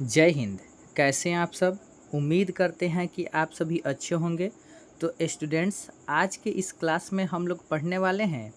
जय हिंद। कैसे हैं आप सब। उम्मीद करते हैं कि आप सभी अच्छे होंगे। तो स्टूडेंट्स, आज के इस क्लास में हम लोग पढ़ने वाले हैं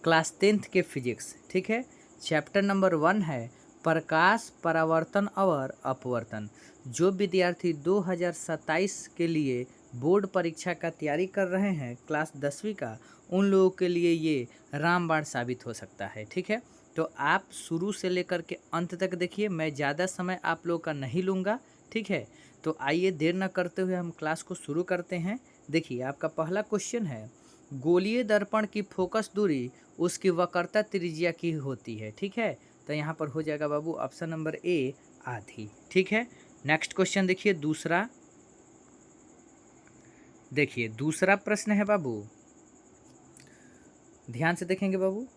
क्लास 10th के फिजिक्स। ठीक है। चैप्टर नंबर 1 है प्रकाश, परावर्तन और अपवर्तन। जो विद्यार्थी 2027 के लिए बोर्ड परीक्षा का तैयारी कर रहे हैं क्लास 10वीं का, उन लोगों के लिए ये रामबाण साबित हो सकता है। ठीक है। तो आप शुरू से लेकर के अंत तक देखिए, मैं ज़्यादा समय आप लोगों का नहीं लूँगा। ठीक है। तो आइए देर न करते हुए हम क्लास को शुरू करते हैं। देखिए, आपका पहला क्वेश्चन है, गोलीय दर्पण की फोकस दूरी उसकी वक्रता त्रिज्या की होती है। ठीक है। तो यहाँ पर हो जाएगा बाबू ऑप्शन नंबर ए, आधी। ठीक है। नेक्स्ट क्वेश्चन देखिए, दूसरा। देखिए, दूसरा प्रश्न है बाबू, ध्यान से देखेंगे बाबू।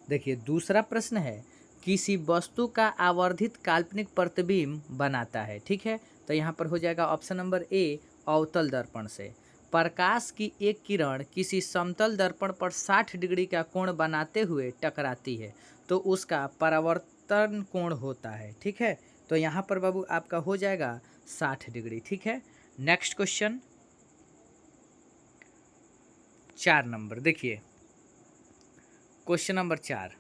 देखिए, दूसरा प्रश्न है, किसी वस्तु का आवर्धित काल्पनिक प्रतिबिंब बनाता है। ठीक है। तो यहाँ पर हो जाएगा ऑप्शन नंबर ए, अवतल दर्पण से। प्रकाश की एक किरण किसी समतल दर्पण पर 60 डिग्री का कोण बनाते हुए टकराती है तो उसका परावर्तन कोण होता है। ठीक है। तो यहाँ पर बाबू आपका हो जाएगा 60 डिग्री। ठीक है। नेक्स्ट क्वेश्चन 4 नंबर देखिए, क्वेश्चन नंबर 4,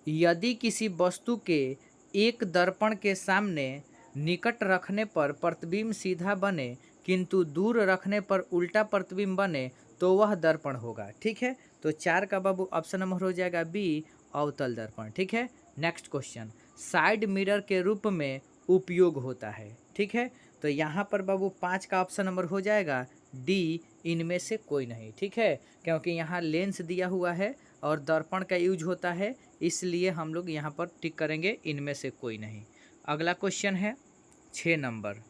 यदि किसी वस्तु के एक दर्पण के सामने निकट रखने पर प्रतिबिंब सीधा बने किंतु दूर रखने पर उल्टा प्रतिबिंब बने तो वह दर्पण होगा। ठीक है। तो 4 का बाबू ऑप्शन नंबर हो जाएगा बी, अवतल दर्पण। ठीक है। नेक्स्ट क्वेश्चन, साइड मिरर के रूप में उपयोग होता है। ठीक है। तो यहाँ पर बाबू 5 का ऑप्शन नंबर हो जाएगा डी, इनमें से कोई नहीं। ठीक है। क्योंकि यहाँ लेंस दिया हुआ है और दर्पण का यूज होता है, इसलिए हम लोग यहाँ पर टिक करेंगे इनमें से कोई नहीं। अगला क्वेश्चन है 6 नंबर।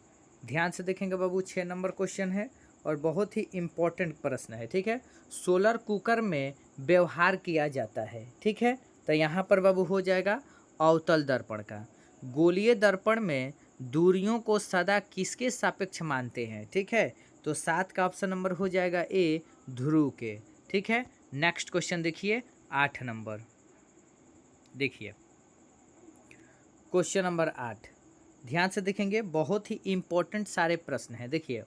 ध्यान से देखेंगे बाबू, 6 नंबर क्वेश्चन है और बहुत ही इम्पोर्टेंट प्रश्न है। ठीक है। सोलर कुकर में व्यवहार किया जाता है। ठीक है। तो यहाँ पर बाबू हो जाएगा अवतल दर्पण का। गोलीय दर्पण में दूरियों को सदा किसके सापेक्ष मानते हैं। ठीक है। तो 7 का ऑप्शन नंबर हो जाएगा ए, ध्रुव के। ठीक है। नेक्स्ट क्वेश्चन देखिए 8 नंबर। देखिए, क्वेश्चन नंबर 8, ध्यान से देखेंगे, बहुत ही इंपॉर्टेंट सारे प्रश्न हैं। देखिए,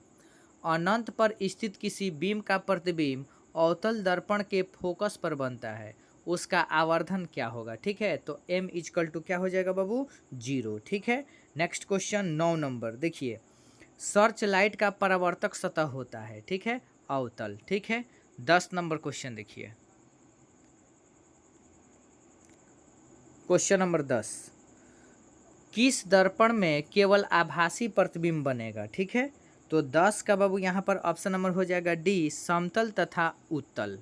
अनंत पर स्थित किसी बीम का प्रतिबिंब अवतल दर्पण के फोकस पर बनता है, उसका आवर्धन क्या होगा। ठीक है। तो m इजकल टू क्या हो जाएगा बाबू, 0। ठीक है। नेक्स्ट क्वेश्चन 9 नंबर देखिए, सर्च लाइट का परावर्तक सतह होता है। ठीक है, अवतल। ठीक है। 10 नंबर क्वेश्चन देखिए, क्वेश्चन नंबर 10, किस दर्पण में केवल आभासी प्रतिबिंब बनेगा। ठीक है। तो 10 का बाबू यहाँ पर ऑप्शन नंबर हो जाएगा डी, समतल तथा उत्तल।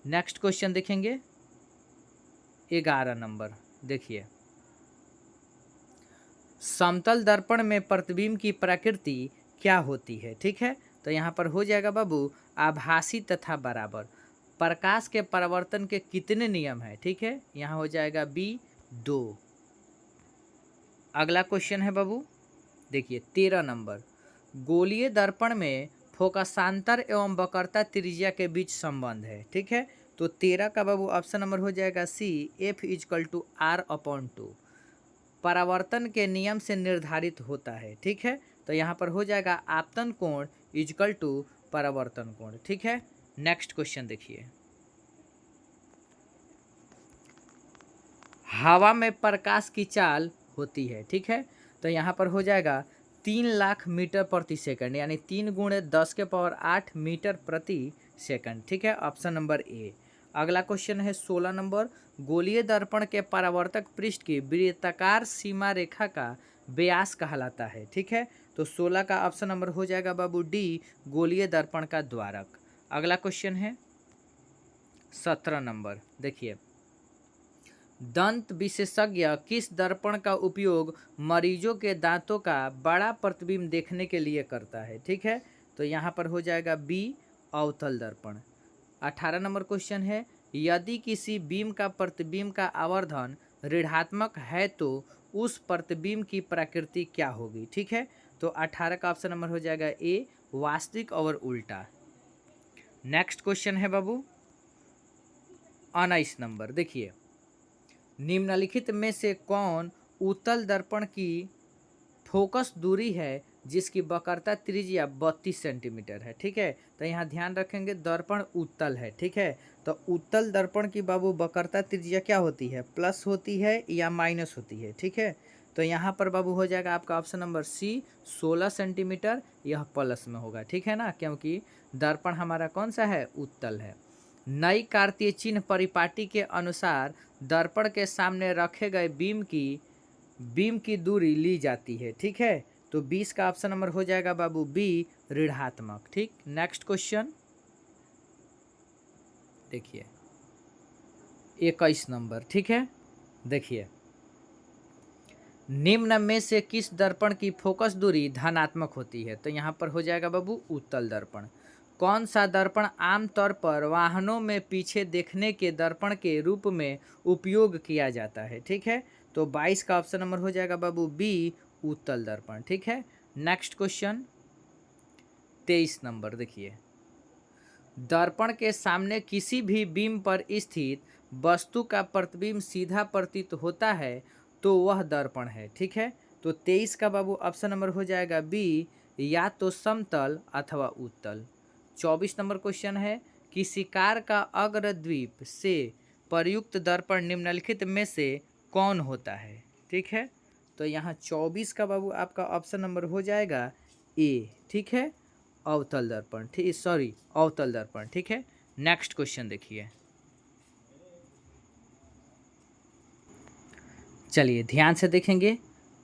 नेक्स्ट क्वेश्चन देखेंगे 11 नंबर। देखिए, समतल दर्पण में प्रतिबिंब की प्रकृति क्या होती है। ठीक है। तो यहाँ पर हो जाएगा बाबू आभासी तथा बराबर। प्रकाश के परावर्तन के कितने नियम हैं। ठीक है। यहाँ हो जाएगा बी, 2। अगला क्वेश्चन है बाबू, देखिए 13 नंबर, गोलीय दर्पण में फोकसांतर एवं वक्रता त्रिज्या के बीच संबंध है। ठीक है। तो 13 का बाबू ऑप्शन नंबर हो जाएगा C, F equal to R upon 2, परावर्तन के नियम से निर्धारित होता है। ठीक है। तो यहाँ पर हो जाएगा आपतन कोण इजकल टू परावर्तन कोण। ठीक है। नेक्स्ट क्वेश्चन देखिए, हवा में प्रकाश की चाल होती है। ठीक है। तो यहाँ पर हो जाएगा 3 लाख मीटर प्रति सेकंड, यानी 3 गुणे 10 के पावर 8 मीटर प्रति सेकंड। ठीक है। Option number A. अगला क्वेश्चन है 16 नंबर, गोलीय दर्पण के परावर्तक पृष्ठ की वृत्ताकार सीमा रेखा का व्यास कहलाता है। ठीक है। तो 16 का ऑप्शन नंबर हो जाएगा बाबू डी, गोलीय दर्पण का द्वारक। अगला क्वेश्चन है 17 नंबर। देखिए, दंत विशेषज्ञ किस दर्पण का उपयोग मरीजों के दांतों का बड़ा प्रतिबिंब देखने के लिए करता है। ठीक है। तो यहाँ पर हो जाएगा बी, अवतल दर्पण। 18 नंबर क्वेश्चन है, यदि किसी बीम का प्रतिबिंब का आवर्धन ऋणात्मक है तो उस प्रतिबिंब की प्रकृति क्या होगी। ठीक है। तो 18 का ऑप्शन नंबर हो जाएगा ए, वास्तविक और उल्टा। नेक्स्ट क्वेश्चन है बाबू 19 नंबर। देखिए, निम्नलिखित में से कौन उत्तल दर्पण की फोकस दूरी है जिसकी वक्रता त्रिज्या 32 सेंटीमीटर है। ठीक है, तो यहाँ ध्यान रखेंगे दर्पण उत्तल है। ठीक है, तो उत्तल दर्पण की बाबू वक्रता त्रिज्या क्या होती है, प्लस होती है या माइनस होती है। ठीक है, तो यहाँ पर बाबू हो जाएगा आपका ऑप्शन नंबर सी 16 सेंटीमीटर, यह प्लस में होगा। ठीक है ना, क्योंकि दर्पण हमारा कौन सा है, उत्तल है। नई कार्तीय चिन्ह परिपाटी के अनुसार दर्पण के सामने रखे गए बीम की दूरी ली जाती है। ठीक है, तो 20 का ऑप्शन नंबर हो जाएगा बाबू बी ऋणात्मक। ठीक, नेक्स्ट क्वेश्चन देखिए 21 नंबर। ठीक है, देखिए निम्न में से किस दर्पण की फोकस दूरी धनात्मक होती है। तो यहाँ पर हो जाएगा बाबू उत्तल दर्पण। कौन सा दर्पण आमतौर पर वाहनों में पीछे देखने के दर्पण के रूप में उपयोग किया जाता है। ठीक है, तो 22 का ऑप्शन नंबर हो जाएगा बाबू बी उत्तल दर्पण। ठीक है, नेक्स्ट क्वेश्चन 23 नंबर देखिए दर्पण के सामने किसी भी बीम पर स्थित वस्तु का प्रतिबिंब सीधा प्रतीत होता है तो वह दर्पण है। ठीक है, तो 23 का बाबू ऑप्शन नंबर हो जाएगा बी या तो समतल अथवा उत्तल। 24 नंबर क्वेश्चन है कि शिकार का अग्रद्वीप से प्रयुक्त दर्पण निम्नलिखित में से कौन होता है। ठीक है, तो यहाँ 24 का बाबू आपका ऑप्शन नंबर हो जाएगा ए। ठीक है, अवतल दर्पण। ठीक, सॉरी अवतल दर्पण। ठीक है, नेक्स्ट क्वेश्चन देखिए, चलिए ध्यान से देखेंगे।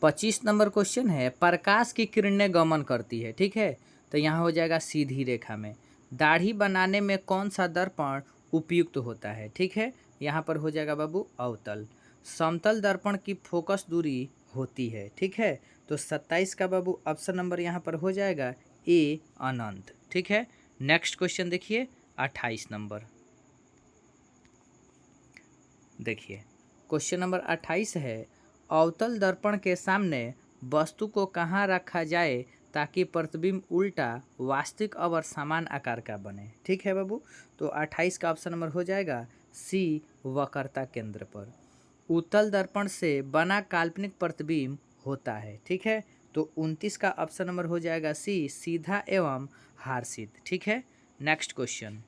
25 नंबर क्वेश्चन है प्रकाश की किरणें गमन करती है। ठीक है, तो यहाँ हो जाएगा सीधी रेखा में। दाढ़ी बनाने में कौन सा दर्पण उपयुक्त होता है। ठीक है, यहाँ पर हो जाएगा बाबू अवतल। समतल दर्पण की फोकस दूरी होती है। ठीक है, तो 27 का बाबू ऑप्शन नंबर यहाँ पर हो जाएगा ए अनंत। ठीक है, नेक्स्ट क्वेश्चन देखिए 28 नंबर। देखिए क्वेश्चन नंबर 28 है अवतल दर्पण के सामने वस्तु को कहाँ रखा जाए ताकि प्रतिबिंब उल्टा वास्तविक और समान आकार का बने। ठीक है बाबू, तो 28 का ऑप्शन नंबर हो जाएगा सी वक्रता केंद्र पर। उत्तल दर्पण से बना काल्पनिक प्रतिबिंब होता है। ठीक है, तो 29 का ऑप्शन नंबर हो जाएगा सी सीधा एवं हार्सित। ठीक है, नेक्स्ट क्वेश्चन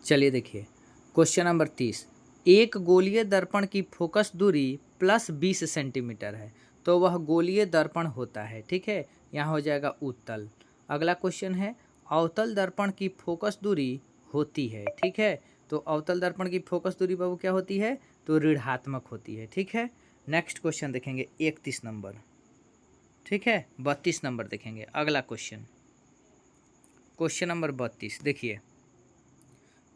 चलिए देखिए क्वेश्चन नंबर 30 एक गोलीय दर्पण की फोकस दूरी प्लस 20 सेंटीमीटर है तो वह गोलीय दर्पण होता है। ठीक है, यहाँ हो जाएगा उत्तल। अगला क्वेश्चन है अवतल दर्पण की फोकस दूरी होती है। ठीक है, तो अवतल दर्पण की फोकस दूरी बाबू क्या होती है, तो ऋणात्मक होती है। ठीक है, नेक्स्ट क्वेश्चन देखेंगे 31 नंबर। ठीक है, 32 नंबर देखेंगे अगला क्वेश्चन। क्वेश्चन नंबर 32 देखिए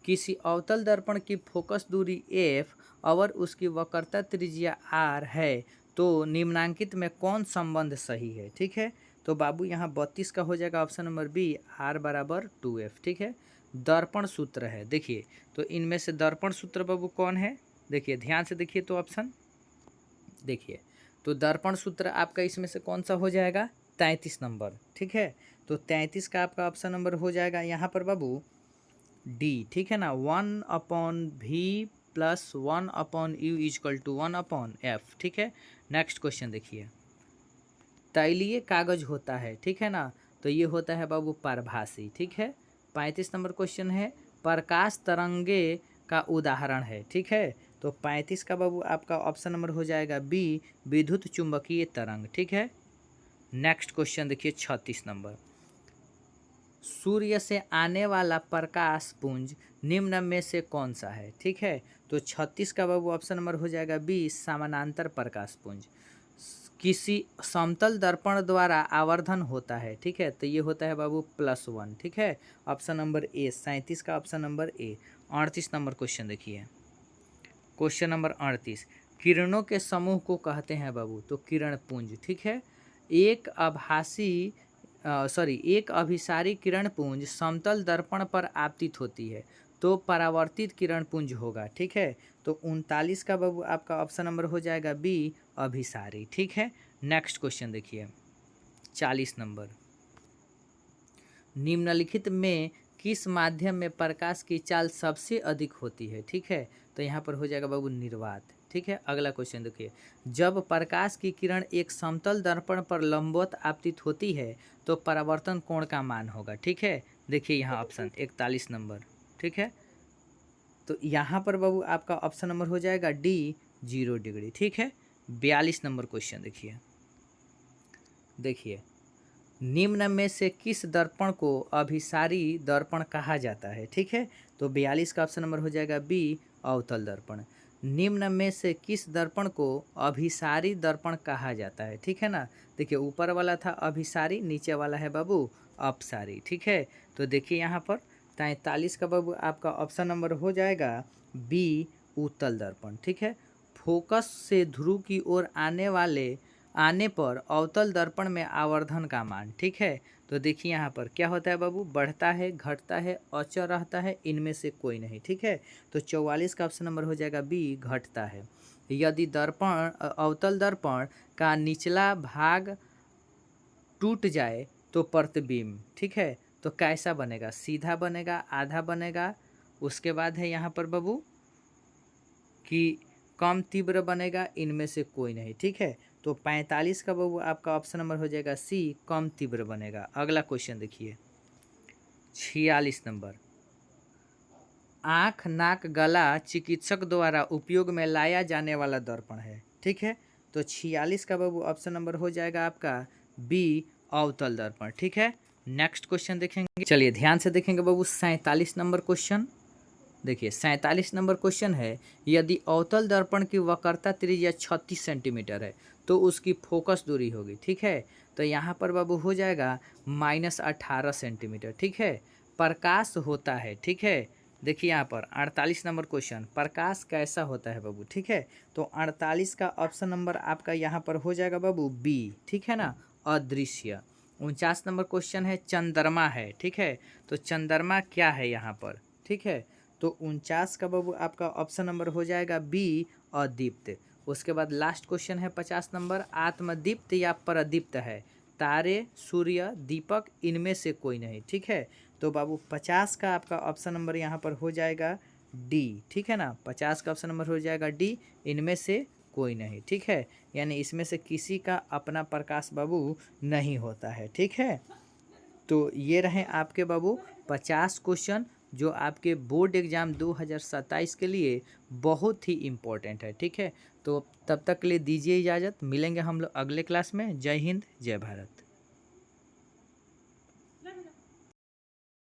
किसी अवतल दर्पण की फोकस दूरी f और उसकी वक्रता त्रिज्या r है तो निम्नांकित में कौन संबंध सही है। ठीक है, तो बाबू यहाँ 32 का हो जाएगा ऑप्शन नंबर बी r बराबर 2f। ठीक है, दर्पण सूत्र है। देखिए तो इनमें से दर्पण सूत्र बाबू कौन है, देखिए ध्यान से देखिए तो ऑप्शन देखिए तो दर्पण सूत्र आपका इसमें से कौन सा हो जाएगा, 33 नंबर। ठीक है, तो 33 का आपका ऑप्शन नंबर हो जाएगा यहाँ पर बाबू डी। ठीक है ना, 1/v plus 1/u equal to 1/f। ठीक है, नेक्स्ट क्वेश्चन देखिए तैलीय कागज होता है। ठीक है ना, तो ये होता है बाबू पारभासी। ठीक है, 35 नंबर क्वेश्चन है प्रकाश तरंगे का उदाहरण है। ठीक है, तो 35 का बाबू आपका ऑप्शन नंबर हो जाएगा बी विद्युत चुंबकीय तरंग। ठीक है, नेक्स्ट क्वेश्चन देखिए 36 नंबर सूर्य से आने वाला प्रकाश पुंज निम्न में से कौन सा है। ठीक है, तो 36 का बाबू ऑप्शन नंबर हो जाएगा बी समानांतर प्रकाश पुंज। किसी समतल दर्पण द्वारा आवर्धन होता है। ठीक है, तो ये होता है बाबू +1। ठीक है, ऑप्शन नंबर ए 37 का option number A. 38 number question देखिए क्वेश्चन नंबर 38 किरणों के समूह को कहते हैं बाबू, तो किरण पुंज। ठीक है, एक एक अभिसारी किरण पुंज समतल दर्पण पर आपतित होती है तो परावर्तित किरण पुंज होगा। ठीक है, तो 39 का बाबू आपका ऑप्शन नंबर हो जाएगा बी अभिसारी। ठीक है, नेक्स्ट क्वेश्चन देखिए 40 नंबर निम्नलिखित में किस माध्यम में प्रकाश की चाल सबसे अधिक होती है? ठीक है, तो यहाँ पर हो जाएगा बाबू निर्वात। ठीक है, अगला क्वेश्चन देखिए, जब प्रकाश की किरण एक समतल दर्पण पर लंबवत आपतित होती है तो परावर्तन कोण का मान होगा। ठीक है, देखिए यहाँ ऑप्शन 41 नंबर। ठीक है, तो यहाँ पर बाबू आपका ऑप्शन नंबर हो जाएगा डी 0 डिग्री। ठीक है, 42 नंबर क्वेश्चन देखिए, निम्न में से किस दर्पण को अभिसारी दर्पण कहा जाता है? ठीक है, तो 42 का ऑप्शन नंबर हो जाएगा बी अवतल दर्पण। निम्न में से किस दर्पण को अभिसारी दर्पण कहा जाता है? ठीक है ना, देखिए ऊपर वाला था अभिसारी, नीचे वाला है बाबू अपसारी। ठीक है, तो देखिए यहाँ पर 43 का बाबू आपका ऑप्शन नंबर हो जाएगा बी उत्तल दर्पण। ठीक है, फोकस से ध्रुव की ओर आने पर अवतल दर्पण में आवर्धन का मान। ठीक है, तो देखिए यहाँ पर क्या होता है बाबू, बढ़ता है, घटता है, अचर रहता है, इनमें से कोई नहीं। ठीक है, तो 44 का ऑप्शन नंबर हो जाएगा बी घटता है। यदि अवतल दर्पण का निचला भाग टूट जाए तो प्रतिबिंब, ठीक है, तो कैसा बनेगा? सीधा बनेगा, आधा बनेगा, उसके बाद है यहाँ पर बाबू कि कम तीव्र बनेगा, इनमें से कोई नहीं। ठीक है, तो 45 का बाबू आपका ऑप्शन नंबर हो जाएगा सी कम तीव्र बनेगा। अगला क्वेश्चन देखिए 46 नंबर, आँख, नाक, गला चिकित्सक द्वारा उपयोग में लाया जाने वाला दर्पण है। ठीक है, तो 46 का बाबू ऑप्शन नंबर हो जाएगा आपका बी अवतल दर्पण। ठीक है, नेक्स्ट क्वेश्चन देखेंगे, चलिए ध्यान से देखेंगे बाबू 47 नंबर क्वेश्चन। देखिए 47 नंबर क्वेश्चन है, यदि अवतल दर्पण की वक्रता त्रिज्या 36 सेंटीमीटर है तो उसकी फोकस दूरी होगी। ठीक है, तो यहाँ पर बाबू हो जाएगा -18 सेंटीमीटर। ठीक है, प्रकाश होता है। ठीक है, देखिए यहाँ पर 48 नंबर क्वेश्चन, प्रकाश कैसा होता है बाबू? ठीक है, तो 48 का ऑप्शन नंबर आपका यहाँ पर हो जाएगा बाबू बी। ठीक है ना, अदृश्य। 49 नंबर क्वेश्चन है, चंद्रमा है। ठीक है, तो चंद्रमा क्या है यहाँ पर? ठीक है, तो 49 का बाबू आपका ऑप्शन नंबर हो जाएगा बी अदीप्त। उसके बाद लास्ट क्वेश्चन है 50 नंबर, आत्मदीप्त या प्रदीप्त है? तारे, सूर्य, दीपक, इनमें से कोई नहीं। ठीक है, तो बाबू 50 का आपका ऑप्शन नंबर यहाँ पर हो जाएगा डी। ठीक है ना, 50 का ऑप्शन नंबर हो जाएगा डी, इनमें से कोई नहीं। ठीक है, यानी इसमें से किसी का अपना प्रकाश बाबू नहीं होता है। ठीक है, तो ये रहे आपके बाबू 50 क्वेश्चन जो आपके बोर्ड एग्ज़ाम 2027 के लिए बहुत ही इम्पोर्टेंट है। ठीक है, तो तब तक के लिए दीजिए इजाज़त, मिलेंगे हम लोग अगले क्लास में। जय हिंद, जय भारत।